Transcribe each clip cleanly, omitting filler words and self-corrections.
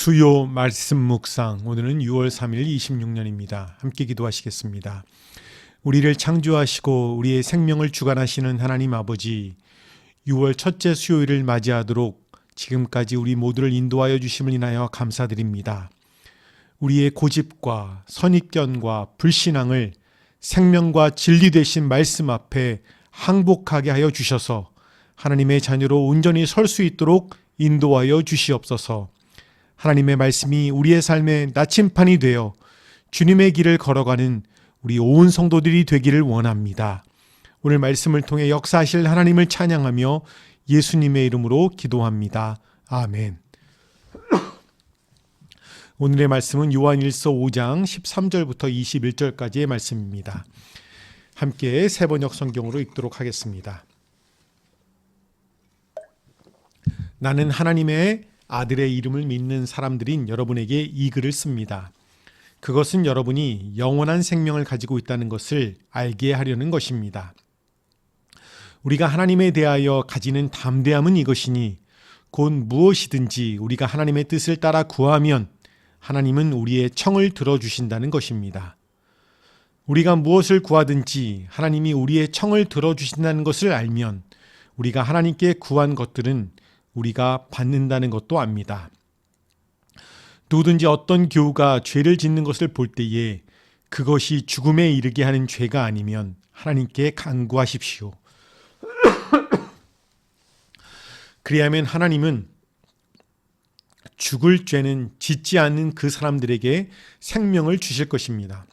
수요 말씀 묵상. 오늘은 6월 3일 26년입니다. 함께 기도하시겠습니다. 우리를 창조하시고 우리의 생명을 주관하시는 하나님 아버지, 6월 첫째 수요일을 맞이하도록 지금까지 우리 모두를 인도하여 주심을 인하여 감사드립니다. 우리의 고집과 선입견과 불신앙을 생명과 진리 되신 말씀 앞에 항복하게 하여 주셔서 하나님의 자녀로 온전히 설 수 있도록 인도하여 주시옵소서. 하나님의 말씀이 우리의 삶의 나침판이 되어 주님의 길을 걸어가는 우리 온 성도들이 되기를 원합니다. 오늘 말씀을 통해 역사하실 하나님을 찬양하며 예수님의 이름으로 기도합니다. 아멘. 오늘의 말씀은 요한일서 5장 13절부터 21절까지의 말씀입니다. 함께 세번역 성경으로 읽도록 하겠습니다. 나는 하나님의 아들의 이름을 믿는 사람들인 여러분에게 이 글을 씁니다. 그것은 여러분이 영원한 생명을 가지고 있다는 것을 알게 하려는 것입니다. 우리가 하나님에 대하여 가지는 담대함은 이것이니 곧 무엇이든지 우리가 하나님의 뜻을 따라 구하면 하나님은 우리의 청을 들어주신다는 것입니다. 우리가 무엇을 구하든지 하나님이 우리의 청을 들어주신다는 것을 알면 우리가 하나님께 구한 것들은 우리가 받는다는 것도 압니다. 누구든지 어떤 교우가 죄를 짓는 것을 볼 때에 그것이 죽음에 이르게 하는 죄가 아니면 하나님께 간구하십시오. 그리하면 하나님은 죽을 죄는 짓지 않는 그 사람들에게 생명을 주실 것입니다.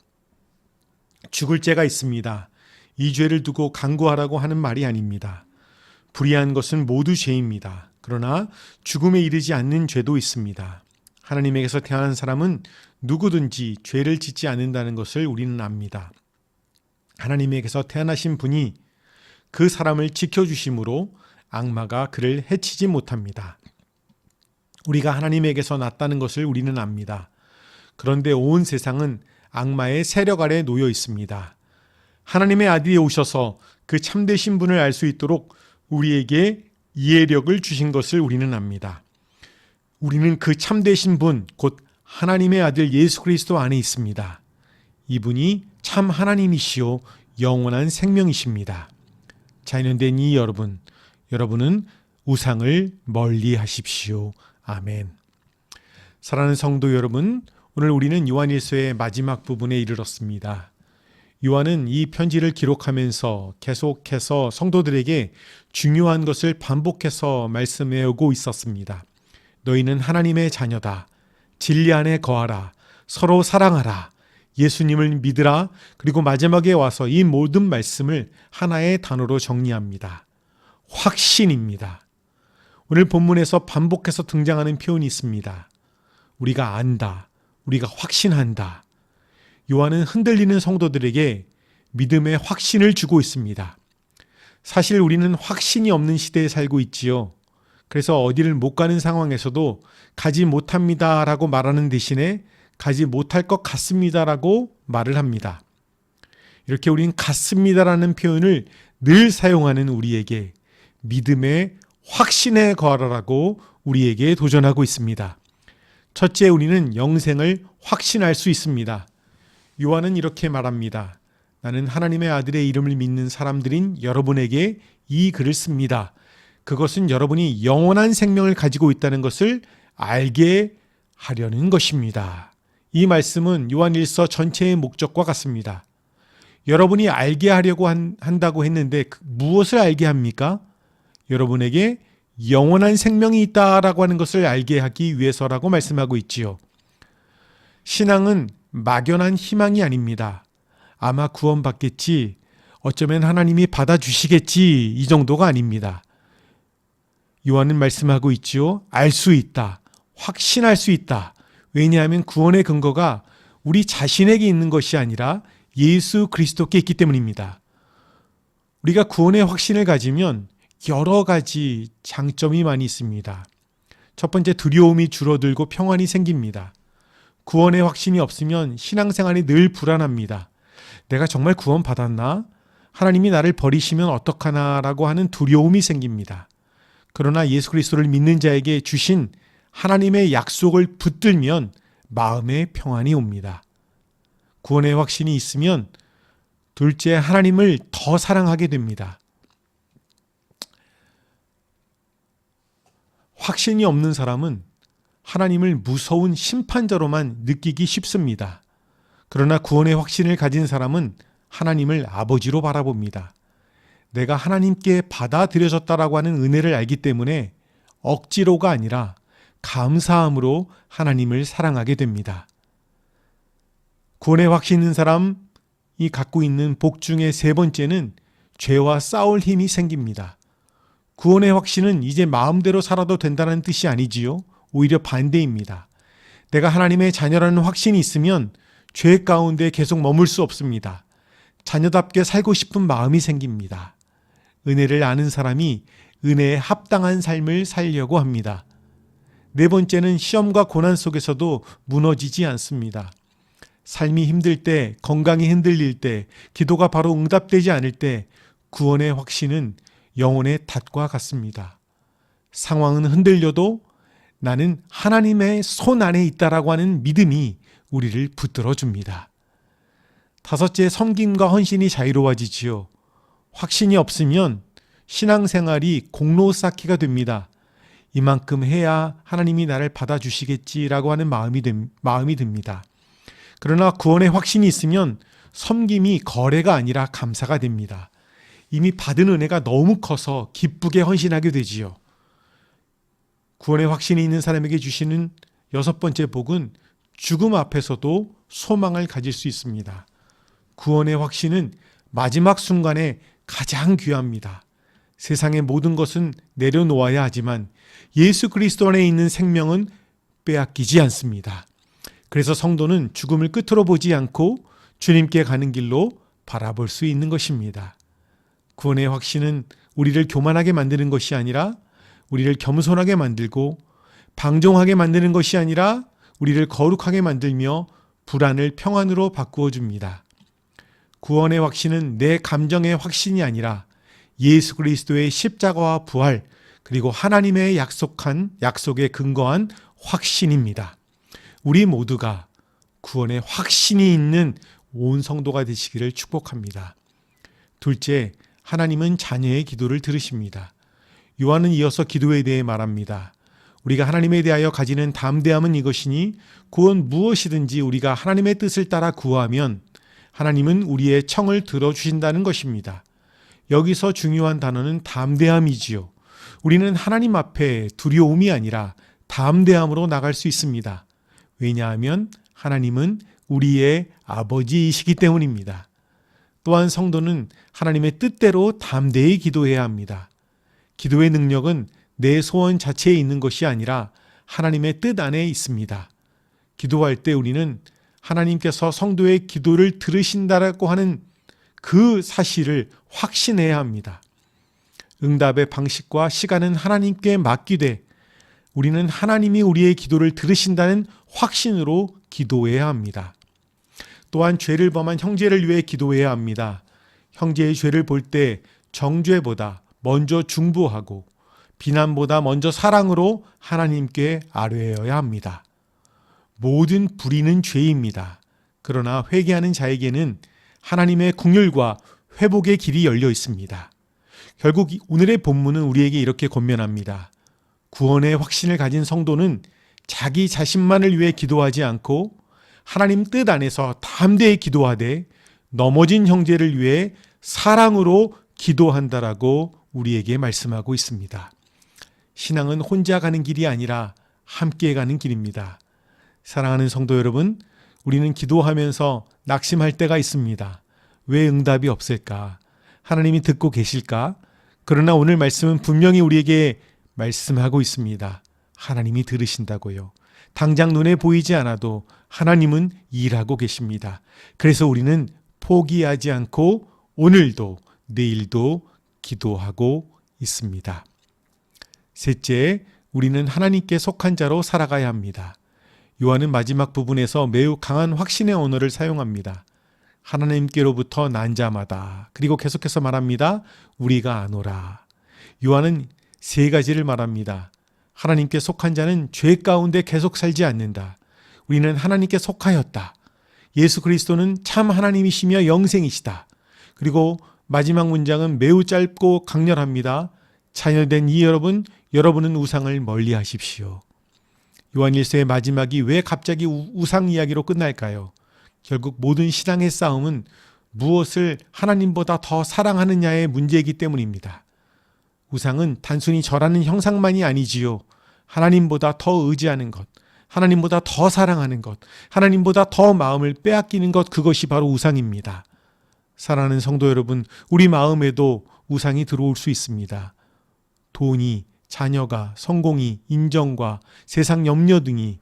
죽을 죄가 있습니다. 이 죄를 두고 간구하라고 하는 말이 아닙니다. 불의한 것은 모두 죄입니다. 그러나 죽음에 이르지 않는 죄도 있습니다. 하나님에게서 태어난 사람은 누구든지 죄를 짓지 않는다는 것을 우리는 압니다. 하나님에게서 태어나신 분이 그 사람을 지켜주심으로 악마가 그를 해치지 못합니다. 우리가 하나님에게서 났다는 것을 우리는 압니다. 그런데 온 세상은 악마의 세력 아래 놓여 있습니다. 하나님의 아들이 오셔서 그 참되신 분을 알 수 있도록 우리에게 이해력을 주신 것을 우리는 압니다. 우리는 그 참되신 분, 곧 하나님의 아들 예수 그리스도 안에 있습니다. 이분이 참 하나님이시요 영원한 생명이십니다. 자연된 이 여러분은 우상을 멀리 하십시오. 아멘. 사랑하는 성도 여러분, 오늘 우리는 요한일서의 마지막 부분에 이르렀습니다. 요한은 이 편지를 기록하면서 계속해서 성도들에게 중요한 것을 반복해서 말씀해 오고 있었습니다. 너희는 하나님의 자녀다. 진리 안에 거하라. 서로 사랑하라. 예수님을 믿으라. 그리고 마지막에 와서 이 모든 말씀을 하나의 단어로 정리합니다. 확신입니다. 오늘 본문에서 반복해서 등장하는 표현이 있습니다. 우리가 안다. 우리가 확신한다. 요한은 흔들리는 성도들에게 믿음의 확신을 주고 있습니다. 사실 우리는 확신이 없는 시대에 살고 있지요. 그래서 어디를 못 가는 상황에서도 가지 못합니다 라고 말하는 대신에 가지 못할 것 같습니다 라고 말을 합니다. 이렇게 우리는 같습니다라는 표현을 늘 사용하는 우리에게 믿음의 확신에 거하라라고 우리에게 도전하고 있습니다. 첫째, 우리는 영생을 확신할 수 있습니다. 요한은 이렇게 말합니다. 나는 하나님의 아들의 이름을 믿는 사람들인 여러분에게 이 글을 씁니다. 그것은 여러분이 영원한 생명을 가지고 있다는 것을 알게 하려는 것입니다. 이 말씀은 요한일서 전체의 목적과 같습니다. 여러분이 알게 하려고 한다고 했는데 무엇을 알게 합니까? 여러분에게 영원한 생명이 있다라고 하는 것을 알게 하기 위해서라고 말씀하고 있지요. 신앙은 막연한 희망이 아닙니다. 아마 구원받겠지, 어쩌면 하나님이 받아주시겠지, 이 정도가 아닙니다. 요한은 말씀하고 있지요. 알 수 있다. 확신할 수 있다. 왜냐하면 구원의 근거가 우리 자신에게 있는 것이 아니라 예수 그리스도께 있기 때문입니다. 우리가 구원의 확신을 가지면 여러 가지 장점이 많이 있습니다. 첫 번째, 두려움이 줄어들고 평안이 생깁니다. 구원의 확신이 없으면 신앙생활이 늘 불안합니다. 내가 정말 구원 받았나? 하나님이 나를 버리시면 어떡하나? 라고 하는 두려움이 생깁니다. 그러나 예수 그리스도를 믿는 자에게 주신 하나님의 약속을 붙들면 마음의 평안이 옵니다. 구원의 확신이 있으면 둘째, 하나님을 더 사랑하게 됩니다. 확신이 없는 사람은 하나님을 무서운 심판자로만 느끼기 쉽습니다. 그러나 구원의 확신을 가진 사람은 하나님을 아버지로 바라봅니다. 내가 하나님께 받아들여졌다라고 하는 은혜를 알기 때문에 억지로가 아니라 감사함으로 하나님을 사랑하게 됩니다. 구원의 확신 있는 사람이 갖고 있는 복 중에 세 번째는 죄와 싸울 힘이 생깁니다. 구원의 확신은 이제 마음대로 살아도 된다는 뜻이 아니지요. 오히려 반대입니다. 내가 하나님의 자녀라는 확신이 있으면 죄 가운데 계속 머물 수 없습니다. 자녀답게 살고 싶은 마음이 생깁니다. 은혜를 아는 사람이 은혜에 합당한 삶을 살려고 합니다. 네 번째는 시험과 고난 속에서도 무너지지 않습니다. 삶이 힘들 때, 건강이 흔들릴 때, 기도가 바로 응답되지 않을 때 구원의 확신은 영혼의 닷과 같습니다. 상황은 흔들려도 나는 하나님의 손 안에 있다라고 하는 믿음이 우리를 붙들어 줍니다. 다섯째, 섬김과 헌신이 자유로워지지요. 확신이 없으면 신앙생활이 공로 쌓기가 됩니다. 이만큼 해야 하나님이 나를 받아주시겠지라고 하는 마음이 듭니다. 그러나 구원의 확신이 있으면 섬김이 거래가 아니라 감사가 됩니다. 이미 받은 은혜가 너무 커서 기쁘게 헌신하게 되지요. 구원의 확신이 있는 사람에게 주시는 여섯 번째 복은 죽음 앞에서도 소망을 가질 수 있습니다. 구원의 확신은 마지막 순간에 가장 귀합니다. 세상의 모든 것은 내려놓아야 하지만 예수 그리스도 안에 있는 생명은 빼앗기지 않습니다. 그래서 성도는 죽음을 끝으로 보지 않고 주님께 가는 길로 바라볼 수 있는 것입니다. 구원의 확신은 우리를 교만하게 만드는 것이 아니라 우리를 겸손하게 만들고 방종하게 만드는 것이 아니라 우리를 거룩하게 만들며 불안을 평안으로 바꾸어 줍니다. 구원의 확신은 내 감정의 확신이 아니라 예수 그리스도의 십자가와 부활 그리고 하나님의 약속에 근거한 확신입니다. 우리 모두가 구원의 확신이 있는 온 성도가 되시기를 축복합니다. 둘째, 하나님은 자녀의 기도를 들으십니다. 요한은 이어서 기도에 대해 말합니다. 우리가 하나님에 대하여 가지는 담대함은 이것이니 곧 무엇이든지 우리가 하나님의 뜻을 따라 구하면 하나님은 우리의 청을 들어주신다는 것입니다. 여기서 중요한 단어는 담대함이지요. 우리는 하나님 앞에 두려움이 아니라 담대함으로 나갈 수 있습니다. 왜냐하면 하나님은 우리의 아버지이시기 때문입니다. 또한 성도는 하나님의 뜻대로 담대히 기도해야 합니다. 기도의 능력은 내 소원 자체에 있는 것이 아니라 하나님의 뜻 안에 있습니다. 기도할 때 우리는 하나님께서 성도의 기도를 들으신다라고 하는 그 사실을 확신해야 합니다. 응답의 방식과 시간은 하나님께 맡기되 우리는 하나님이 우리의 기도를 들으신다는 확신으로 기도해야 합니다. 또한 죄를 범한 형제를 위해 기도해야 합니다. 형제의 죄를 볼 때 정죄보다 먼저 중보하고 비난보다 먼저 사랑으로 하나님께 아뢰어야 합니다. 모든 불의는 죄입니다. 그러나 회개하는 자에게는 하나님의 긍휼과 회복의 길이 열려 있습니다. 결국 오늘의 본문은 우리에게 이렇게 권면합니다. 구원의 확신을 가진 성도는 자기 자신만을 위해 기도하지 않고 하나님 뜻 안에서 담대히 기도하되 넘어진 형제를 위해 사랑으로 기도한다라고 우리에게 말씀하고 있습니다. 신앙은 혼자 가는 길이 아니라 함께 가는 길입니다. 사랑하는 성도 여러분, 우리는 기도하면서 낙심할 때가 있습니다. 왜 응답이 없을까? 하나님이 듣고 계실까? 그러나 오늘 말씀은 분명히 우리에게 말씀하고 있습니다. 하나님이 들으신다고요. 당장 눈에 보이지 않아도 하나님은 일하고 계십니다. 그래서 우리는 포기하지 않고 오늘도 내일도 기도하고 있습니다. 셋째, 우리는 하나님께 속한 자로 살아가야 합니다. 요한은 마지막 부분에서 매우 강한 확신의 언어를 사용합니다. 하나님께로부터 난 자마다, 그리고 계속해서 말합니다. 우리가 아노라. 요한은 세 가지를 말합니다. 하나님께 속한 자는 죄 가운데 계속 살지 않는다. 우리는 하나님께 속하였다. 예수 그리스도는 참 하나님이시며 영생이시다. 그리고 마지막 문장은 매우 짧고 강렬합니다. 자녀된 이 여러분, 여러분은 우상을 멀리 하십시오. 요한일서의 마지막이 왜 갑자기 우상 이야기로 끝날까요? 결국 모든 신앙의 싸움은 무엇을 하나님보다 더 사랑하느냐의 문제이기 때문입니다. 우상은 단순히 절하는 형상만이 아니지요. 하나님보다 더 의지하는 것, 하나님보다 더 사랑하는 것, 하나님보다 더 마음을 빼앗기는 것, 그것이 바로 우상입니다. 사랑하는 성도 여러분, 우리 마음에도 우상이 들어올 수 있습니다. 돈이, 자녀가, 성공이, 인정과 세상 염려 등이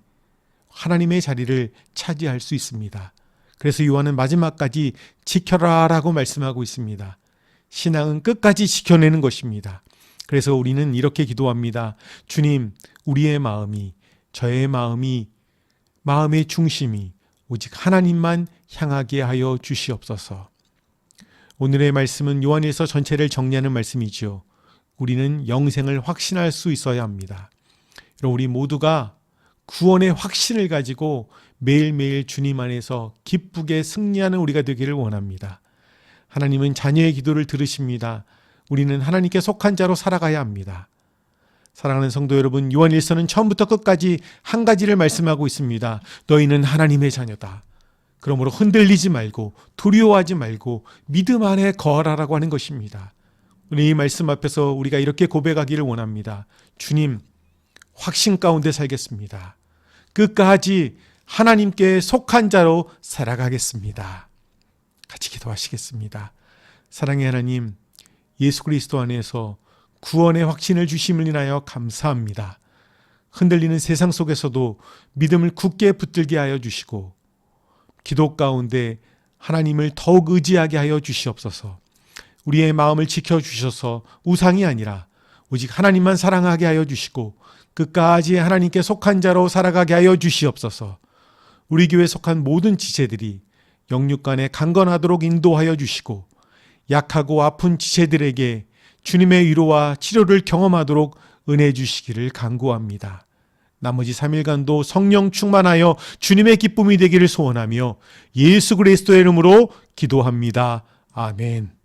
하나님의 자리를 차지할 수 있습니다. 그래서 요한은 마지막까지 지켜라 라고 말씀하고 있습니다. 신앙은 끝까지 지켜내는 것입니다. 그래서 우리는 이렇게 기도합니다. 주님, 우리의 마음이, 저의 마음이, 마음의 중심이 오직 하나님만 향하게 하여 주시옵소서. 오늘의 말씀은 요한일서 전체를 정리하는 말씀이지요. 우리는 영생을 확신할 수 있어야 합니다. 우리 모두가 구원의 확신을 가지고 매일매일 주님 안에서 기쁘게 승리하는 우리가 되기를 원합니다. 하나님은 자녀의 기도를 들으십니다. 우리는 하나님께 속한 자로 살아가야 합니다. 사랑하는 성도 여러분, 요한일서는 처음부터 끝까지 한 가지를 말씀하고 있습니다. 너희는 하나님의 자녀다. 그러므로 흔들리지 말고 두려워하지 말고 믿음 안에 거하라고 하는 것입니다. 오늘 이 말씀 앞에서 우리가 이렇게 고백하기를 원합니다. 주님, 확신 가운데 살겠습니다. 끝까지 하나님께 속한 자로 살아가겠습니다. 같이 기도하시겠습니다. 사랑의 하나님, 예수 그리스도 안에서 구원의 확신을 주심을 인하여 감사합니다. 흔들리는 세상 속에서도 믿음을 굳게 붙들게 하여 주시고 기도 가운데 하나님을 더욱 의지하게 하여 주시옵소서. 우리의 마음을 지켜주셔서 우상이 아니라 오직 하나님만 사랑하게 하여 주시고 끝까지 하나님께 속한 자로 살아가게 하여 주시옵소서. 우리 교회에 속한 모든 지체들이 영육간에 강건하도록 인도하여 주시고 약하고 아픈 지체들에게 주님의 위로와 치료를 경험하도록 은혜 주시기를 간구합니다. 나머지 3일간도 성령 충만하여 주님의 기쁨이 되기를 소원하며 예수 그리스도의 이름으로 기도합니다. 아멘.